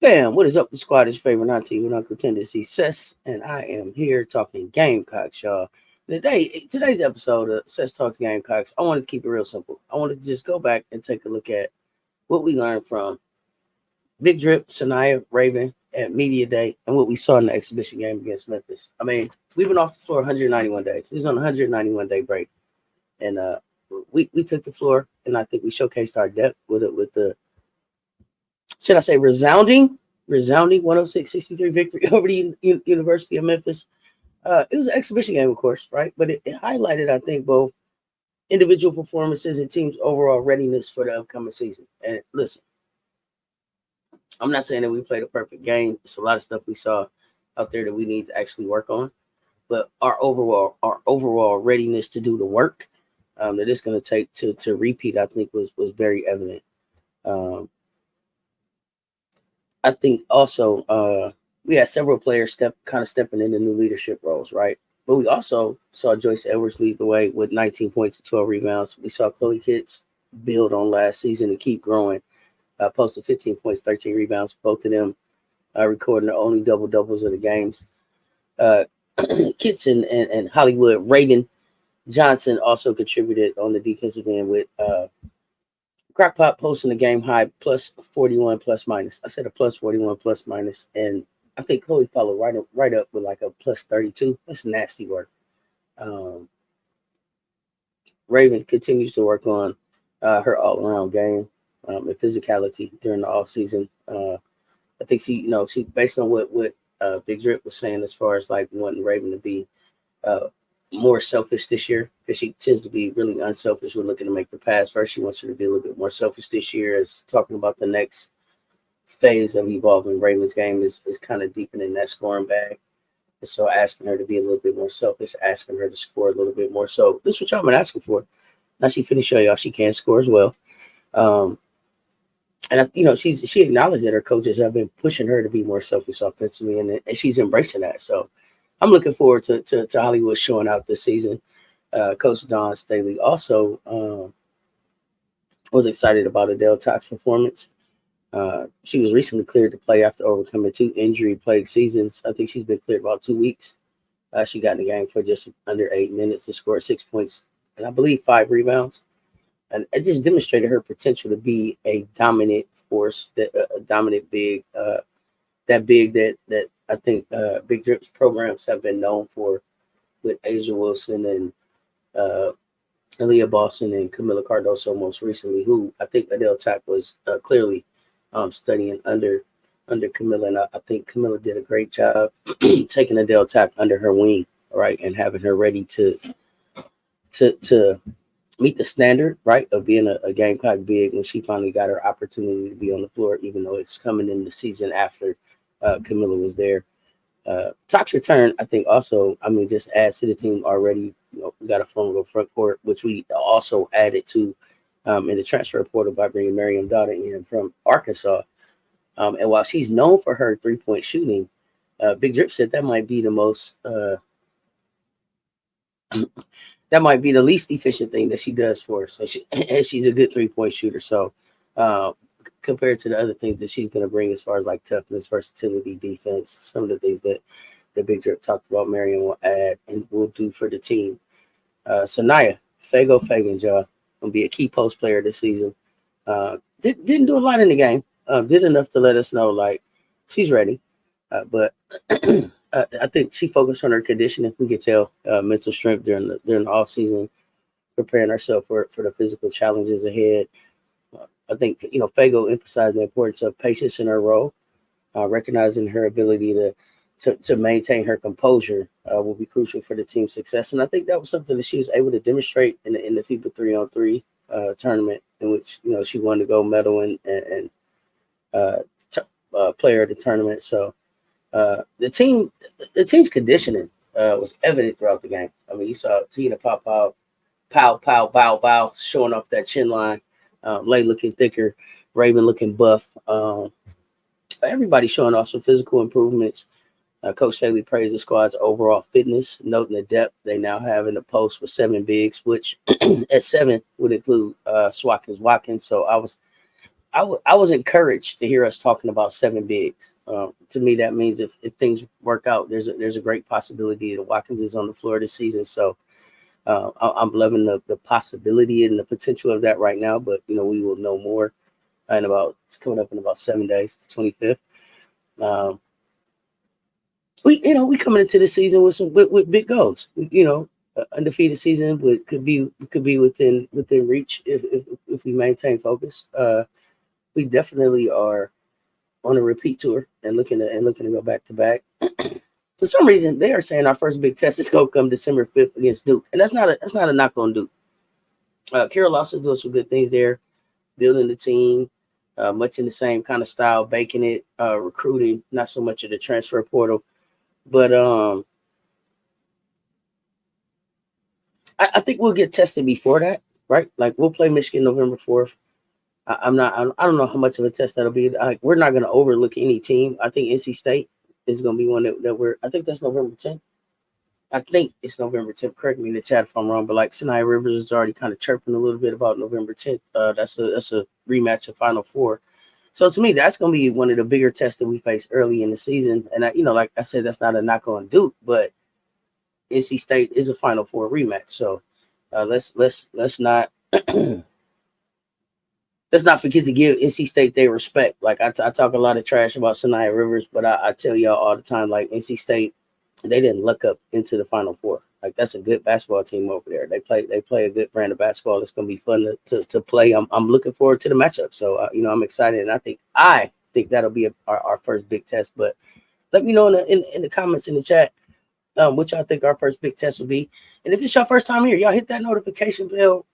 Bam, what is up? The squad is favorite not team with Uncle Tendency Cess, and I am here talking Gamecocks, y'all. Today's episode of Cess Talks Gamecocks, I wanted to keep it real simple. I wanted to just go back and take a look at what we learned from Big Drip, Sanaya, Raven at Media Day, and what we saw in the exhibition game against Memphis. I mean, we've been off the floor 191 days. We was on a 191-day break, and we took the floor, and I think we showcased our depth with the should I say resounding 106-63 victory over the University of Memphis. It was an exhibition game, of course, right? But it highlighted, I think, both individual performances and teams' overall readiness for the upcoming season. And listen, I'm not saying that we played a perfect game. It's a lot of stuff we saw out there that we need to actually work on. But our overall readiness to do the work that it's going to take to repeat, I think, was very evident. I think also we had several players stepping into new leadership roles, right? But we also saw Joyce Edwards lead the way with 19 points and 12 rebounds. We saw Chloe Kitts build on last season and keep growing, posted 15 points, 13 rebounds. Both of them recording the only double-doubles of the games. Kitts and Hollywood Raven Johnson also contributed on the defensive end with Crackpot posting a game high plus 41 plus minus. I said a plus 41 plus minus, and I think Chloe followed right up with like a plus 32. That's nasty work. Raven continues to work on her all-around game and physicality during the offseason. I think she based on what Big Drip was saying as far as like wanting Raven to be more selfish this year, because she tends to be really unselfish when looking to make the pass first. She wants her to be a little bit more selfish this year, as talking about the next phase of evolving Raven's game is kind of deepening that scoring bag. And so asking her to be a little bit more selfish, asking her to score a little bit more. So this is what y'all been asking for. Now she finished showing y'all she can score as well. And she acknowledged that her coaches have been pushing her to be more selfish offensively, and she's embracing that. So I'm looking forward to Hollywood showing out this season. Coach Dawn Staley also was excited about Adele Tox's performance. She was recently cleared to play after overcoming 2 injury-plagued seasons. I think she's been cleared about 2 weeks. She got in the game for just under 8 minutes and scored 6 points and I believe 5 rebounds. And it just demonstrated her potential to be a dominant force, a dominant big, that big that I think Big Drip's programs have been known for, with Asia Wilson and Aaliyah Boston and Camila Cardoso most recently, who I think Adele Tack was clearly studying under Camila. And I think Camila did a great job taking Adele Tack under her wing, right, and having her ready to meet the standard, right, of being a Gamecock big when she finally got her opportunity to be on the floor, even though it's coming in the season after Camila was there. Tox's return, I think, also, just adds to the team already. We got a formidable front court, which we also added to in the transfer portal by bringing Miriam Daughter in from Arkansas. And while she's known for her three-point shooting, Big Drip said that might be the most that might be the least efficient thing that she does for us. So she's a good three-point shooter. So compared to the other things that she's going to bring as far as like toughness, versatility, defense, some of the things that Big Drip talked about, Marion will add and will do for the team. Sanaya, Fagan, y'all, going to be a key post player this season. Didn't do a lot in the game. Did enough to let us know, like, she's ready. But I think she focused on her conditioning. We could tell mental strength during the off season, preparing herself for the physical challenges ahead. I think Fago emphasized the importance of patience in her role, recognizing her ability to maintain her composure will be crucial for the team's success. And I think that was something that she was able to demonstrate in the FIBA 3-on-3 tournament, in which she won the gold medal and player of the tournament. So the team's conditioning was evident throughout the game. You saw Tina pop out, pow, pow, bow, bow, showing off that chin line. Lay looking thicker, Raven looking buff. Everybody showing off some physical improvements. Coach Staley praised the squad's overall fitness, noting the depth they now have in the post with 7 bigs, which at 7 would include Watkins. So I was encouraged to hear us talking about 7 bigs. To me, that means if things work out, there's a great possibility that Watkins is on the floor this season. So I'm loving the possibility and the potential of that right now. But we will know more it's coming up in about 7 days, the 25th. We coming into the season with big goals. Undefeated season could be within reach if we maintain focus. We definitely are on a repeat tour and looking to go back to back. For some reason, they are saying our first big test is going to come December 5th against Duke, and that's not a knock on Duke. Carol also doing some good things there, building the team, much in the same kind of style, baking it, recruiting, not so much of the transfer portal, but I think we'll get tested before that, right? Like we'll play Michigan November 4th. I don't know how much of a test that'll be. We're not going to overlook any team. I think NC State is going to be one that I think that's November 10th. I think it's November 10th. Correct me in the chat if I'm wrong, but like Sinai Rivers is already kind of chirping a little bit about November 10th. That's a rematch of Final Four. So to me, that's going to be one of the bigger tests that we face early in the season. And like I said, that's not a knock on Duke, but NC State is a Final Four rematch. So let's not let's not forget to give NC State their respect. Like I talk a lot of trash about Sinai Rivers, but I tell y'all all the time, like NC State, they didn't look up into the Final Four. Like that's a good basketball team over there. They play a good brand of basketball. It's going to be fun to play. I'm looking forward to the matchup. So I'm excited, and I think that'll be our first big test. But let me know in the comments in the chat what y'all think our first big test will be. And if it's your first time here, y'all hit that notification bell.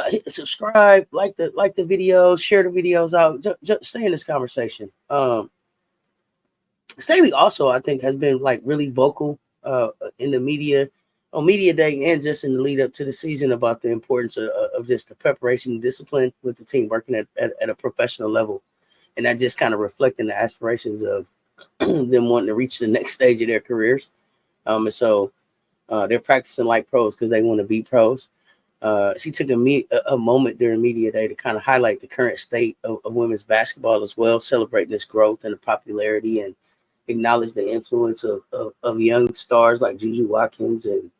Hit subscribe, like the videos, share the videos out. Just stay in this conversation. Staley also, I think, has been like really vocal in the media on media day and just in the lead up to the season about the importance of just the preparation and discipline with the team working at a professional level, and that just kind of reflecting the aspirations of them wanting to reach the next stage of their careers. And so they're practicing like pros because they want to be pros. She took a moment during media day to kind of highlight the current state of women's basketball as well, celebrating this growth and the popularity, and acknowledge the influence of young stars like Juju Watkins and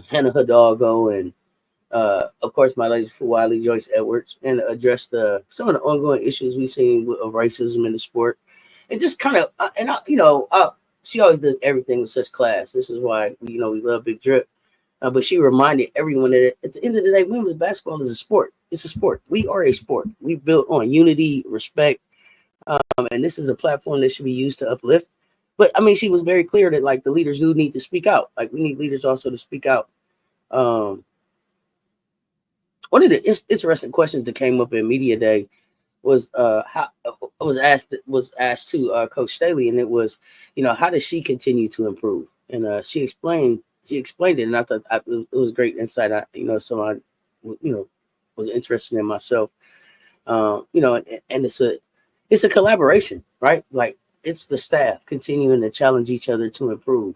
Hannah Hidalgo and of course my lady for Wiley, Joyce Edwards, and address some of the ongoing issues we've seen of racism in the sport, and just kind of she always does everything with such class. This is why we love Big Drip. But she reminded everyone that at the end of the day, women's basketball is a sport. It's a sport. We are a sport. We built on unity, respect, and this is a platform that should be used to uplift. But I mean, she was very clear that like the leaders do need to speak out. Like we need leaders also to speak out. One of the interesting questions that came up in media day was how was asked to Coach Staley, and it was, how does she continue to improve? And she explained it, and I thought it was great insight. Someone was interested in myself. And it's a collaboration, right? Like it's the staff continuing to challenge each other to improve.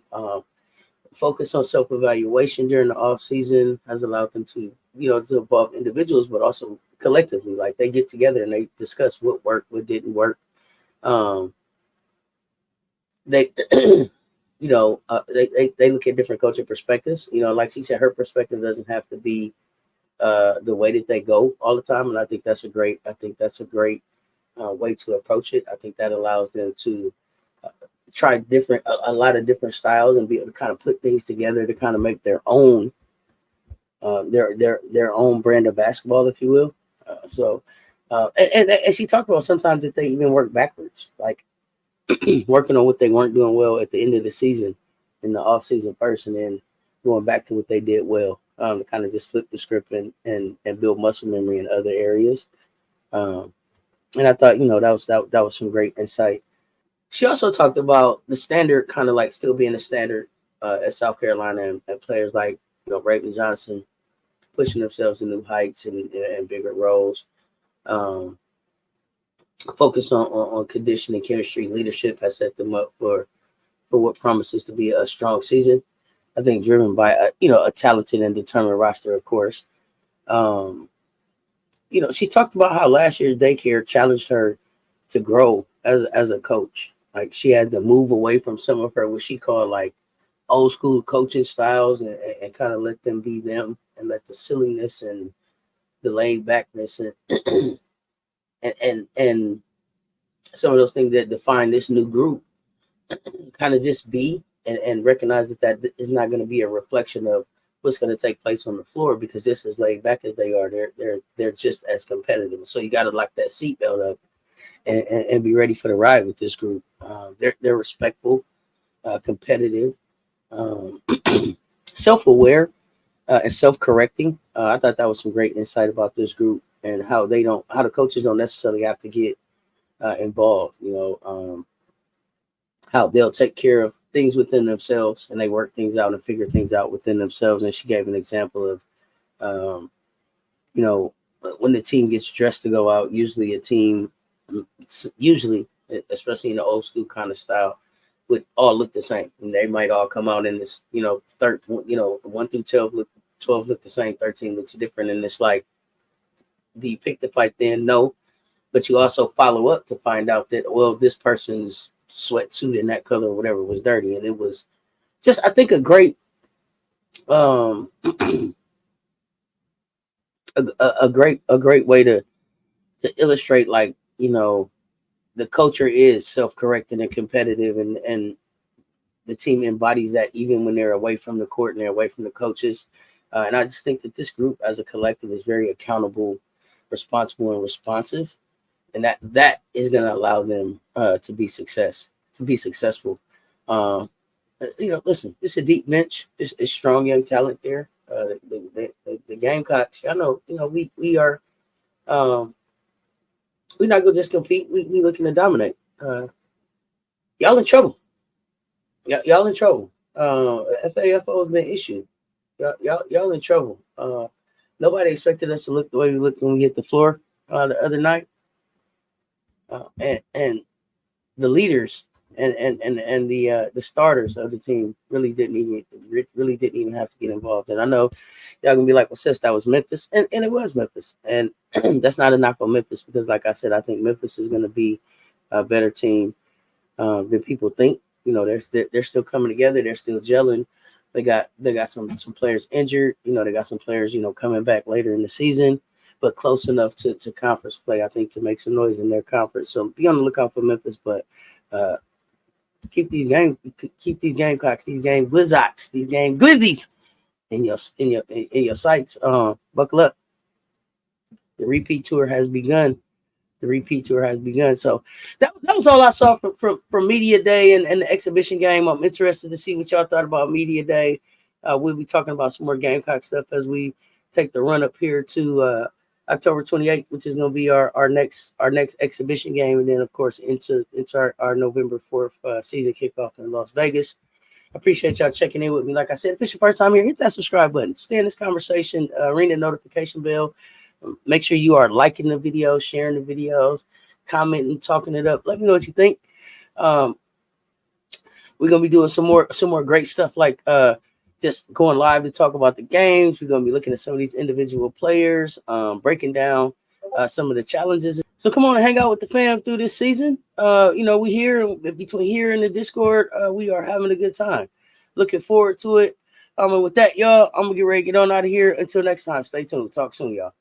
Focus on self-evaluation during the off season has allowed them to involve individuals, but also collectively. Like they get together and they discuss what worked, what didn't work. They they look at different coaching perspectives. Like she said, her perspective doesn't have to be the way that they go all the time, and I think that's a great way to approach it. I think that allows them to try a lot of different styles and be able to kind of put things together to kind of make their own their own brand of basketball, if you will. And she talked about sometimes that they even work backwards, like working on what they weren't doing well at the end of the season in the off season first, and then going back to what they did well, to kind of just flip the script and build muscle memory in other areas. And I thought, that was some great insight. She also talked about the standard kind of like still being a standard at South Carolina, and players like, Raven Johnson pushing themselves to new heights and bigger roles. Focus on conditioning, chemistry, leadership has set them up for what promises to be a strong season. I think driven by a talented and determined roster, of course. she talked about how last year's daycare challenged her to grow as a coach. Like she had to move away from some of her what she called like old school coaching styles and kind of let them be them and let the silliness and the laid backness and some of those things that define this new group kind of just be and recognize that is not going to be a reflection of what's going to take place on the floor, because just as laid back as they are, they're just as competitive. So you got to lock that seatbelt up and be ready for the ride with this group. They're respectful, competitive, self-aware, and self-correcting. I thought that was some great insight about this group and how the coaches don't necessarily have to get involved. How they'll take care of things within themselves and they work things out and figure things out within themselves. And she gave an example of, when the team gets dressed to go out, usually, especially in the old school kind of style, would all look the same. And they might all come out in this, 1 through 12 look the same, 13 looks different. And it's like, do you pick the fight then? No. But you also follow up to find out that, well, this person's sweatsuit in that color or whatever was dirty. And it was just, I think, a great a great way to illustrate, like, the culture is self-correcting and competitive, and the team embodies that even when they're away from the court and they're away from the coaches. And I just think that this group as a collective is very accountable, responsible, and responsive. And that is going to allow them to be successful. Listen, it's a deep bench. It's strong young talent there. The Gamecocks, I know, we are, we're not going to just compete. We looking to dominate. Y'all in trouble. Y'all in trouble. FAFO has been issued. Y'all in trouble. Nobody expected us to look the way we looked when we hit the floor the other night. And the leaders and the starters of the team really didn't even have to get involved. And I know y'all gonna be like, well, Cess, that was Memphis, and it was Memphis, and that's not a knock on Memphis, because like I said, I think Memphis is gonna be a better team than people think. They're still coming together, they're still gelling. They got some players injured. They got some players coming back later in the season, but close enough to conference play, I think, to make some noise in their conference. So be on the lookout for Memphis, but keep these Gamecocks, these game Blizzards, these game Glizzies in your sights. Buckle up. The repeat tour has begun. So that was all I saw from Media Day and the exhibition game. I'm interested to see what y'all thought about Media Day. We'll be talking about some more Gamecock stuff as we take the run up here to October 28th, which is going to be our next exhibition game, and then of course into our November 4th season kickoff in Las Vegas. I appreciate y'all checking in with me. Like I said, if it's your first time here, hit that subscribe button. Stay in this conversation. Ring the notification bell. Make sure you are liking the videos, sharing the videos, commenting, talking it up. Let me know what you think. We're gonna be doing some more great stuff, like just going live to talk about the games. We're gonna be looking at some of these individual players, breaking down some of the challenges. So come on and hang out with the fam through this season. We here between here and the Discord. We are having a good time. Looking forward to it. And with that, y'all, I'm gonna get ready to get on out of here. Until next time, stay tuned. Talk soon, y'all.